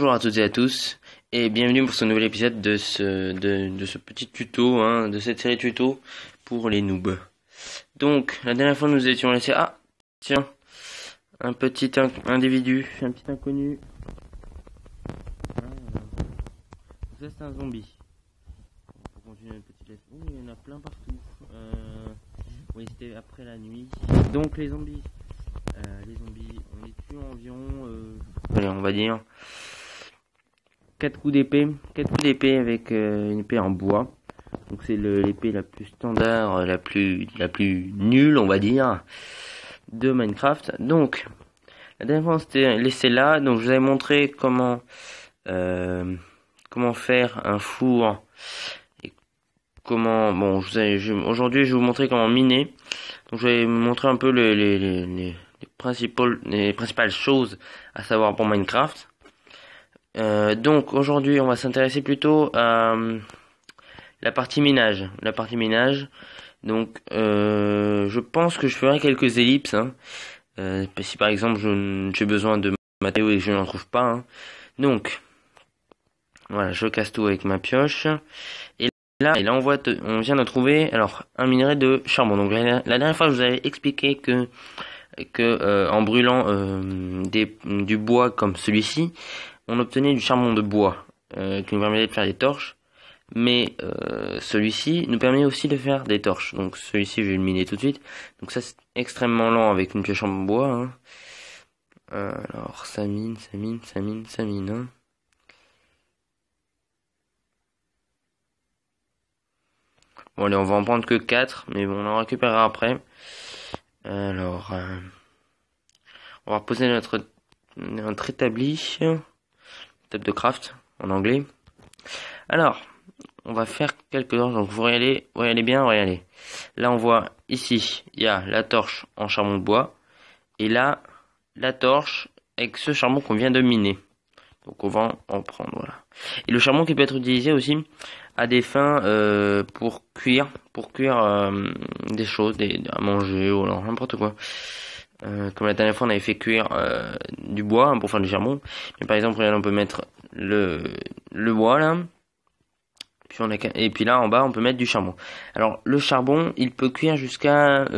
Bonjour à toutes et à tous et bienvenue pour ce nouvel épisode de ce petit tuto, de cette série tuto pour les noobs. Donc la dernière fois nous étions laissés... Ah tiens, un petit individu, un petit inconnu. Ça c'est un zombie. On va continuer une petite laisse. Oh, il y en a plein partout. Oui, c'était après la nuit. Donc les zombies, on les tue environ, allez, on va dire 4 coups d'épée avec une épée en bois. Donc c'est l'épée la plus standard, la plus nulle, on va dire, de Minecraft. Donc la dernière fois on s'était laissé là, donc je vous avais montré comment faire un four et comment aujourd'hui je vais vous montrer comment miner. Donc je vais vous montrer un peu les principales choses à savoir pour Minecraft. Donc aujourd'hui on va s'intéresser plutôt à la partie minage. Donc je pense que je ferai quelques ellipses. Si par exemple j'ai besoin de matériaux et que je n'en trouve pas. Donc voilà, je casse tout avec ma pioche. Et là on vient de trouver alors un minerai de charbon. Donc la dernière fois je vous avais expliqué que en brûlant du bois comme celui-ci, on obtenait du charbon de bois qui nous permettait de faire des torches. Mais celui-ci nous permet aussi de faire des torches. Donc celui-ci je vais le miner tout de suite. Donc ça c'est extrêmement lent avec une pioche en bois. Alors ça mine. Bon allez, on va en prendre que 4, mais bon on en récupérera après. Alors on va reposer notre établi, table de craft en anglais. Alors on va faire quelques torches, donc vous regardez bien, regardez. Là on voit ici, il y a la torche en charbon de bois, et là, la torche avec ce charbon qu'on vient de miner. Donc on va en prendre, voilà. Et le charbon qui peut être utilisé aussi à des fins pour cuire des choses, à manger ou alors n'importe quoi. Comme la dernière fois on avait fait cuire du bois pour faire du charbon. Mais par exemple, regardez, on peut mettre le bois là. Et puis là en bas on peut mettre du charbon. Alors le charbon il peut cuire jusqu'à 8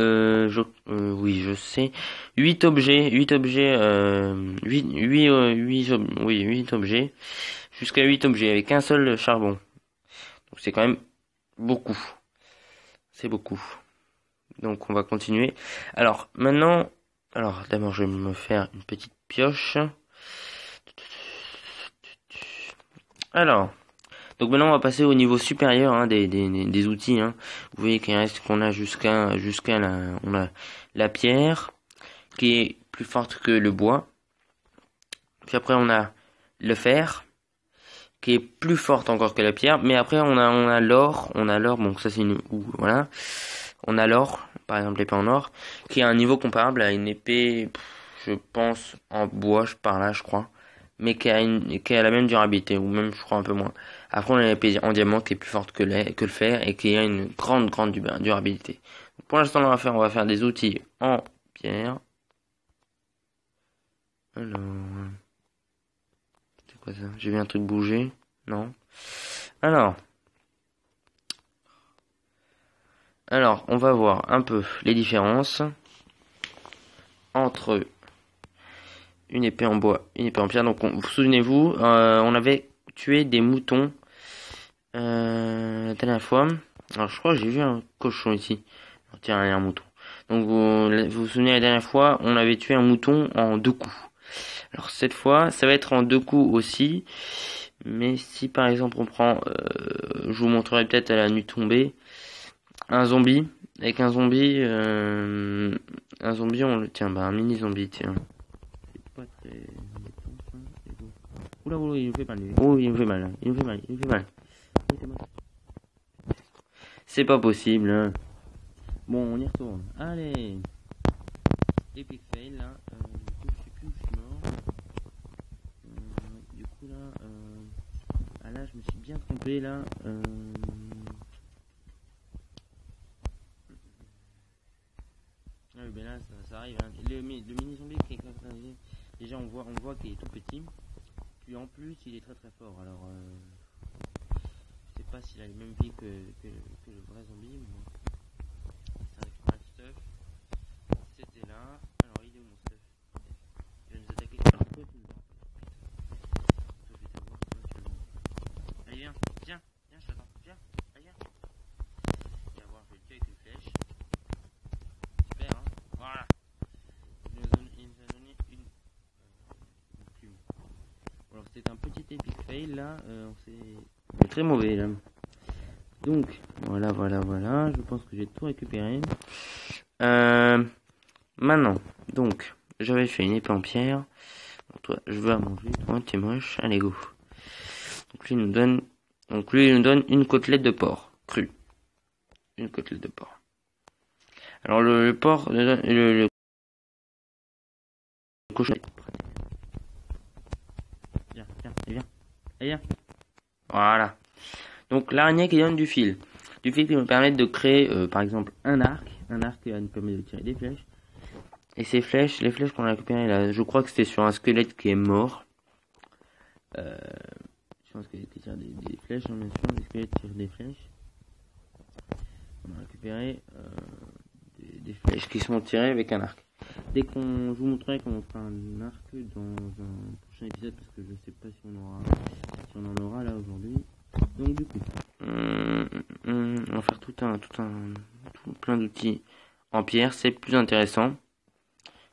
objets, 8 objets, jusqu'à 8 objets avec un seul charbon. Donc c'est quand même beaucoup. C'est beaucoup. Donc on va continuer. Alors maintenant, d'abord je vais me faire une petite pioche. Alors donc maintenant on va passer au niveau supérieur des outils. Vous voyez qu'il reste qu'on a jusqu'à on a la pierre qui est plus forte que le bois. Puis après on a le fer qui est plus forte encore que la pierre. Mais après on a l'or, bon ça c'est voilà. On a l'or, par exemple l'épée en or, qui a un niveau comparable à une épée, je pense en bois par là je crois. Mais qui a la même durabilité, ou même je crois un peu moins. Après on a l'épée en diamant qui est plus forte que le fer et qui a une grande durabilité. Donc, pour l'instant on va faire des outils en pierre. Alors, c'est quoi ça? J'ai vu un truc bouger? Non. Alors on va voir un peu les différences entre une épée en bois, une épée en pierre. Donc vous souvenez-vous, on avait tué des moutons la dernière fois. Alors je crois que j'ai vu un cochon ici. Tiens, un mouton. Donc vous souvenez, la dernière fois, on avait tué un mouton en 2 coups. Alors cette fois, ça va être en 2 coups aussi. Mais si par exemple on prend, je vous montrerai peut-être à la nuit tombée, un zombie. Avec un zombie, on le tient, un mini zombie, tiens. Pas très... Oula, il me fait mal. Oh, il me fait mal. C'est pas possible. Bon, on y retourne. Allez. Epic fail là. Du coup, je sais plus où je suis mort. Du coup là, là, je me suis bien trompé là. Ah oui, ben là, ça arrive. Le mini zombie qui est déjà on voit qu'il est tout petit. Puis en plus, il est très très fort. Alors, je sais pas s'il a les mêmes vies que le vrai zombie. Mais ça récupère le stuff. C'était là. Alors, il est où mon stuff? Il va nous attaquer. Alors, toi, tu me vois. Toi, je vais t'avoir. Toi, tu le... Allez, viens, viens, viens, je t'attends. Viens, allez, viens. Viens voir, je vais le tuer avec une flèche. Super, hein. Voilà. Il nous a donné une plume. Alors, c'était un petit epic fail là. On est très mauvais là. Donc, voilà. Je pense que j'ai tout récupéré. Maintenant, donc, j'avais fait une épée en pierre. Bon, toi, je veux à manger. Toi, t'es moche. Allez, go. Donc, lui, il nous donne une côtelette de porc crue. Une côtelette de porc. Alors, le porc, le cochon. Viens. Voilà. Donc, l'araignée qui donne du fil. Du fil qui nous permet de créer, par exemple, un arc qui va nous permettre de tirer des flèches. Et ces flèches, les flèches qu'on a récupérées là, je crois que c'était sur un squelette qui est mort. Sur un squelette qui tire des flèches, bien sûr, des squelettes tirent des flèches. On a récupéré des flèches qui sont tirées avec un arc. Je vous montrerai comment on fera un arc dans un prochain épisode parce que je sais pas si on en aura là aujourd'hui. Donc du coup, on va faire tout plein d'outils en pierre, c'est plus intéressant.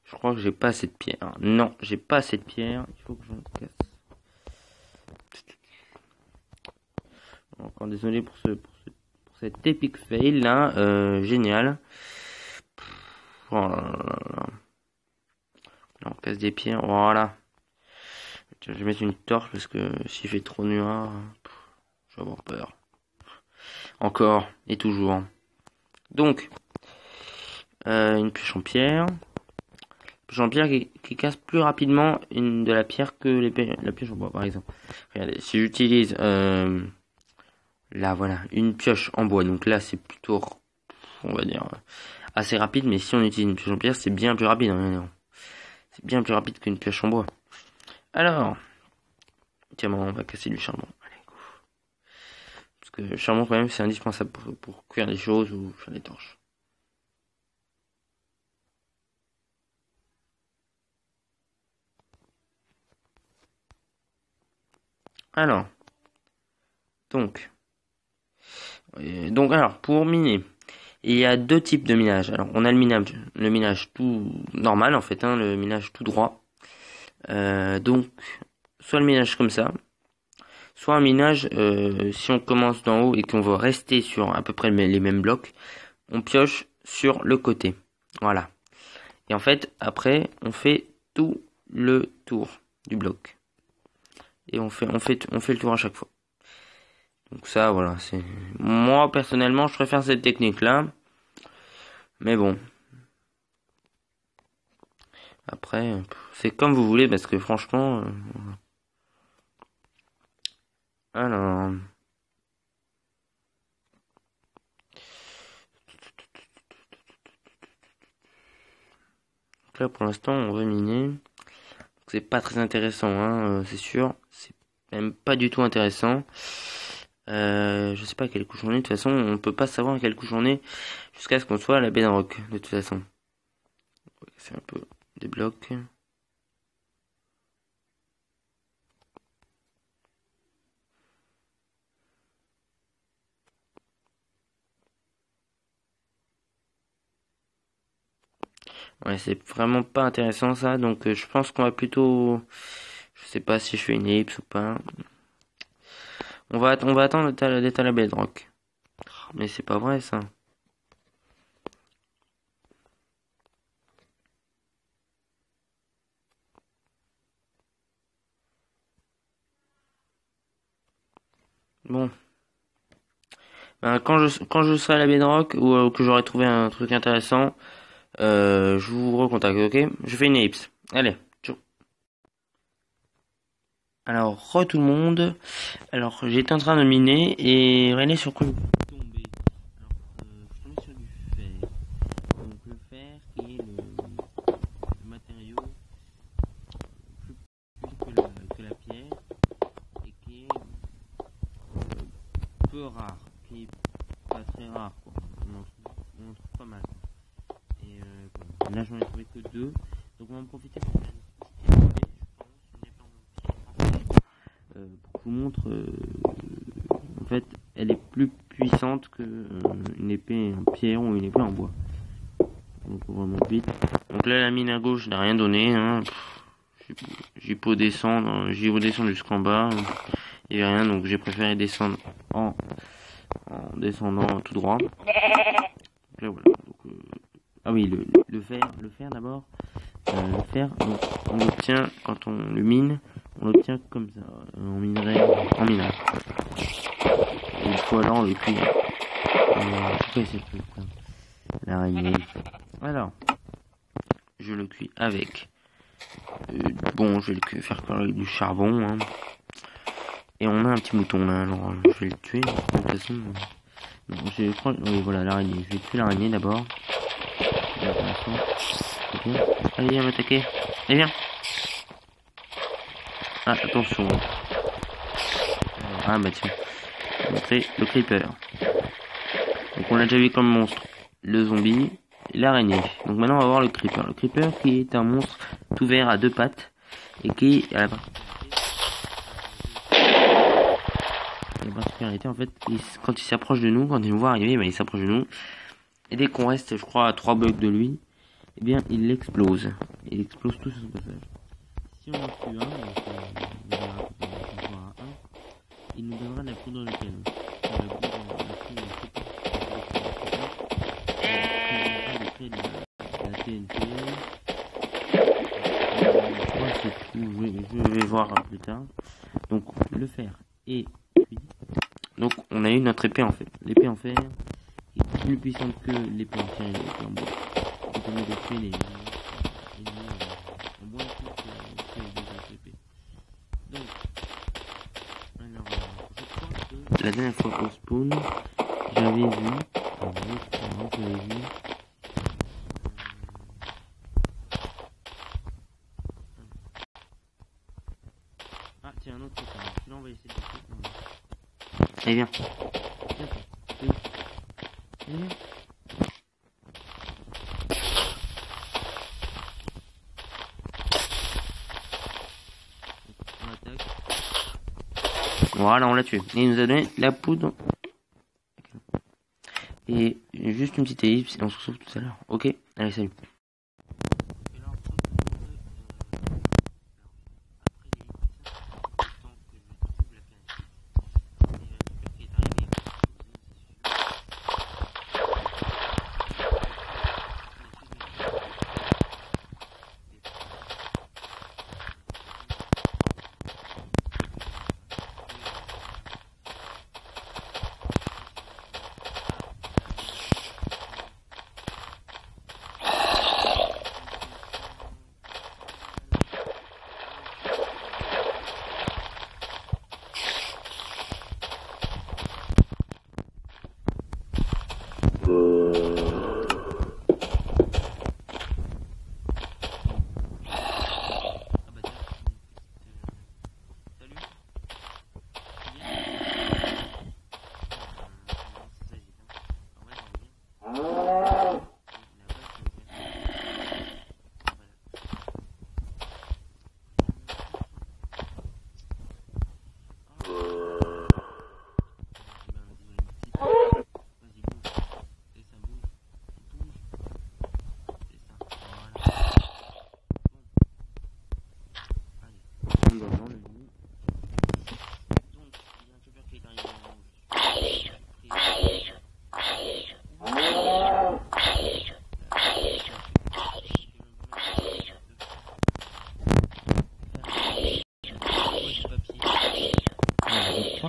Je crois que j'ai pas assez de pierre. Non, j'ai pas assez de pierre. Il faut que j'en casse. Encore désolé pour cet epic fail là, génial. Oh là là. Là, on casse des pierres, voilà. Je vais mettre une torche parce que s'il fait trop noir, je vais avoir peur. Encore et toujours. Donc, une pioche en pierre. Pioche en pierre qui casse plus rapidement de la pierre que la pioche en bois, par exemple. Regardez, si j'utilise là, voilà, une pioche en bois, donc là c'est plutôt, on va dire, assez rapide, mais si on utilise une pioche en pierre, c'est bien plus rapide. Hein, c'est bien plus rapide qu'une pioche en bois. Alors, tiens, on va casser du charbon. Allez, go. Parce que le charbon, quand même, c'est indispensable pour cuire des choses ou faire des torches. Alors, donc alors, pour miner, il y a deux types de minage. Alors, on a le minage tout normal, en fait, hein, le minage tout droit. Donc, soit le minage comme ça, soit un minage, si on commence d'en haut et qu'on veut rester sur à peu près les mêmes blocs, on pioche sur le côté. Voilà. Et en fait, après, on fait tout le tour du bloc. Et on fait le tour à chaque fois. Donc ça, voilà, c'est... Moi, personnellement, je préfère cette technique-là. Mais bon. Après, c'est comme vous voulez, parce que franchement... Alors... Donc là, pour l'instant, on va miner. C'est pas très intéressant, hein, c'est sûr. C'est même pas du tout intéressant. Je sais pas à quelle couche on est. De toute façon, on peut pas savoir à quelle couche on est jusqu'à ce qu'on soit à la bedrock. De toute façon, c'est un peu des blocs. Ouais, c'est vraiment pas intéressant ça. Donc, je pense qu'on va plutôt. Je sais pas si je fais une ellipse ou pas. On va attendre d'être à la bedrock. Mais c'est pas vrai ça. Bon. Ben, quand je serai à la bedrock ou que j'aurai trouvé un truc intéressant, je vous recontacte, ok? Je fais une ellipse. Allez, ciao. Alors, tout le monde. Alors, j'étais en train de miner et René sur quoi je suis tombé. Alors, je suis tombé sur du fer. Donc, le fer qui est le matériau plus puissant que la pierre. peu rare, qui est pas très rare, quoi. On en trouve pas mal. Et là j'en ai trouvé que 2, donc on va en profiter pour faire une petite épée, je pense, pour que je vous montre. En fait, elle est plus puissante que une épée en pierre ou une épée en bois. Donc vraiment vite. Donc là la mine à gauche n'a rien donné, hein. J'ai beau descendre jusqu'en bas, il n'y avait rien, donc j'ai préféré descendre en descendant tout droit. Donc là voilà. Donc, ah oui, le fer d'abord. Le fer, donc on l'obtient quand on le mine, on l'obtient comme ça, en minerai, en minage. Et il faut alors le cuire. Pourquoi c'est plus l'araignée. Alors, je le cuis avec. Bon, je vais le faire cuire avec du charbon. Hein. Et on a un petit mouton là, alors je vais le tuer. De toute façon, je crois. Oui, voilà l'araignée. Je vais tuer l'araignée d'abord. Ok. Allez, viens m'attaquer. Allez, viens. Ah, attention. Ah bah tiens. Je vais montrer le creeper. Donc on l'a déjà vu comme monstre. Le zombie. L'araignée. Donc maintenant on va voir le creeper. Le creeper qui est un monstre tout vert à 2 pattes. Et qui a la particularité en fait, quand il s'approche de nous, quand il nous voit arriver, il s'approche de nous. Et dès qu'on reste, je crois, à 3 blocs de lui, eh bien il explose. Il explose tout sur son passage. Si on en tue un, il nous donnera de la poudre de canon. La TNT. Je vais voir plus tard. Donc le fer et puis donc on a eu notre épée en fait. L'épée en fer est plus puissante que l'épée en fer et l'épée en bois. Ça permet de tuer les ennemis en bois que les deux autres épées. Donc alors je crois que la dernière fois au spawn j'avais vu ah tiens un autre truc. Là on va essayer de le faire. Allez viens. Allez viens. On attaque. Voilà, on l'a tué. Et il nous a donné la poudre. Et juste une petite ellipse et on se retrouve tout à l'heure. Ok, allez salut.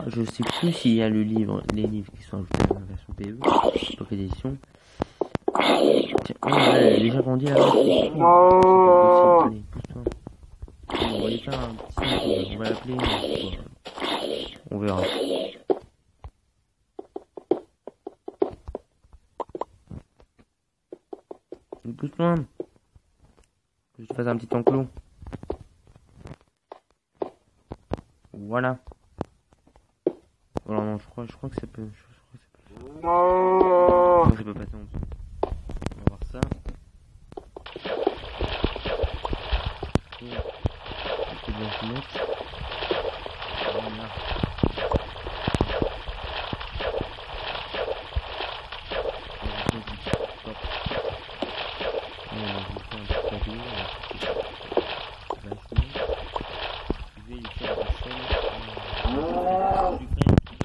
Je sais plus s'il y a les livres qui sont ajoutés dans la version PE, donc l'édition. Tiens, oh, elle a déjà grandi là. Allez, pousse-toi. On va aller faire un petit snack, on va l'appeler. On verra. Pousse-toi. Que je te fasse un petit enclos. Voilà. Alors non, je crois. je crois que ça peut. Je crois que ça peut passer en dessous. On va voir ça. C'est bien se mettre. Voilà.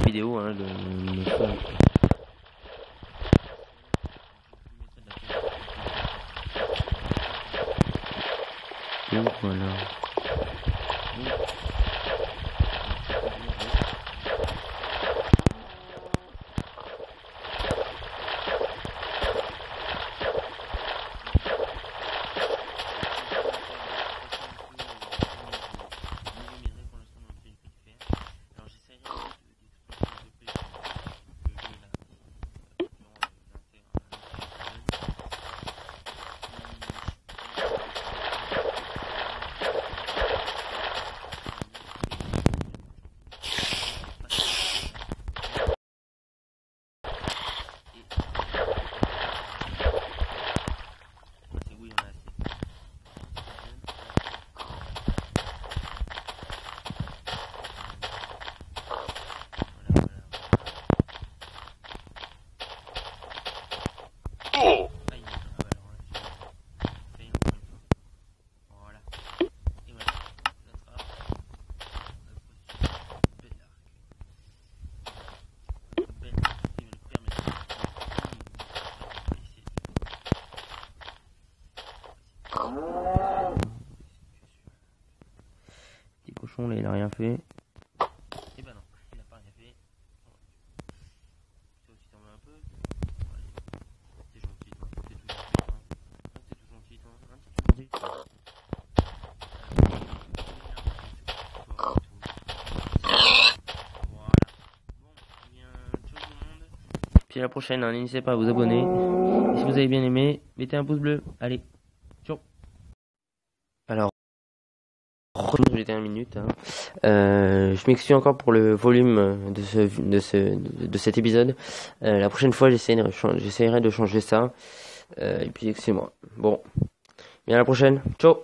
Vidéo hein, de ça. Donc voilà. Petit cochon là il a rien fait. Eh ben non, il a pas rien fait. Toi aussi t'en veux un peu. T'es gentil toi, t'es tout gentil toi. T'es tout gentil toi, Voilà. Bon, bien, ciao tout le monde. Puis à la prochaine, hein, n'hésitez pas à vous abonner. Et si vous avez bien aimé, mettez un pouce bleu. Allez, ciao. Alors, j'ai 1 minute. Hein. Je m'excuse encore pour le volume de cet épisode. La prochaine fois, j'essaierai de changer ça. Et puis, excusez-moi. Bon, bien à la prochaine. Ciao.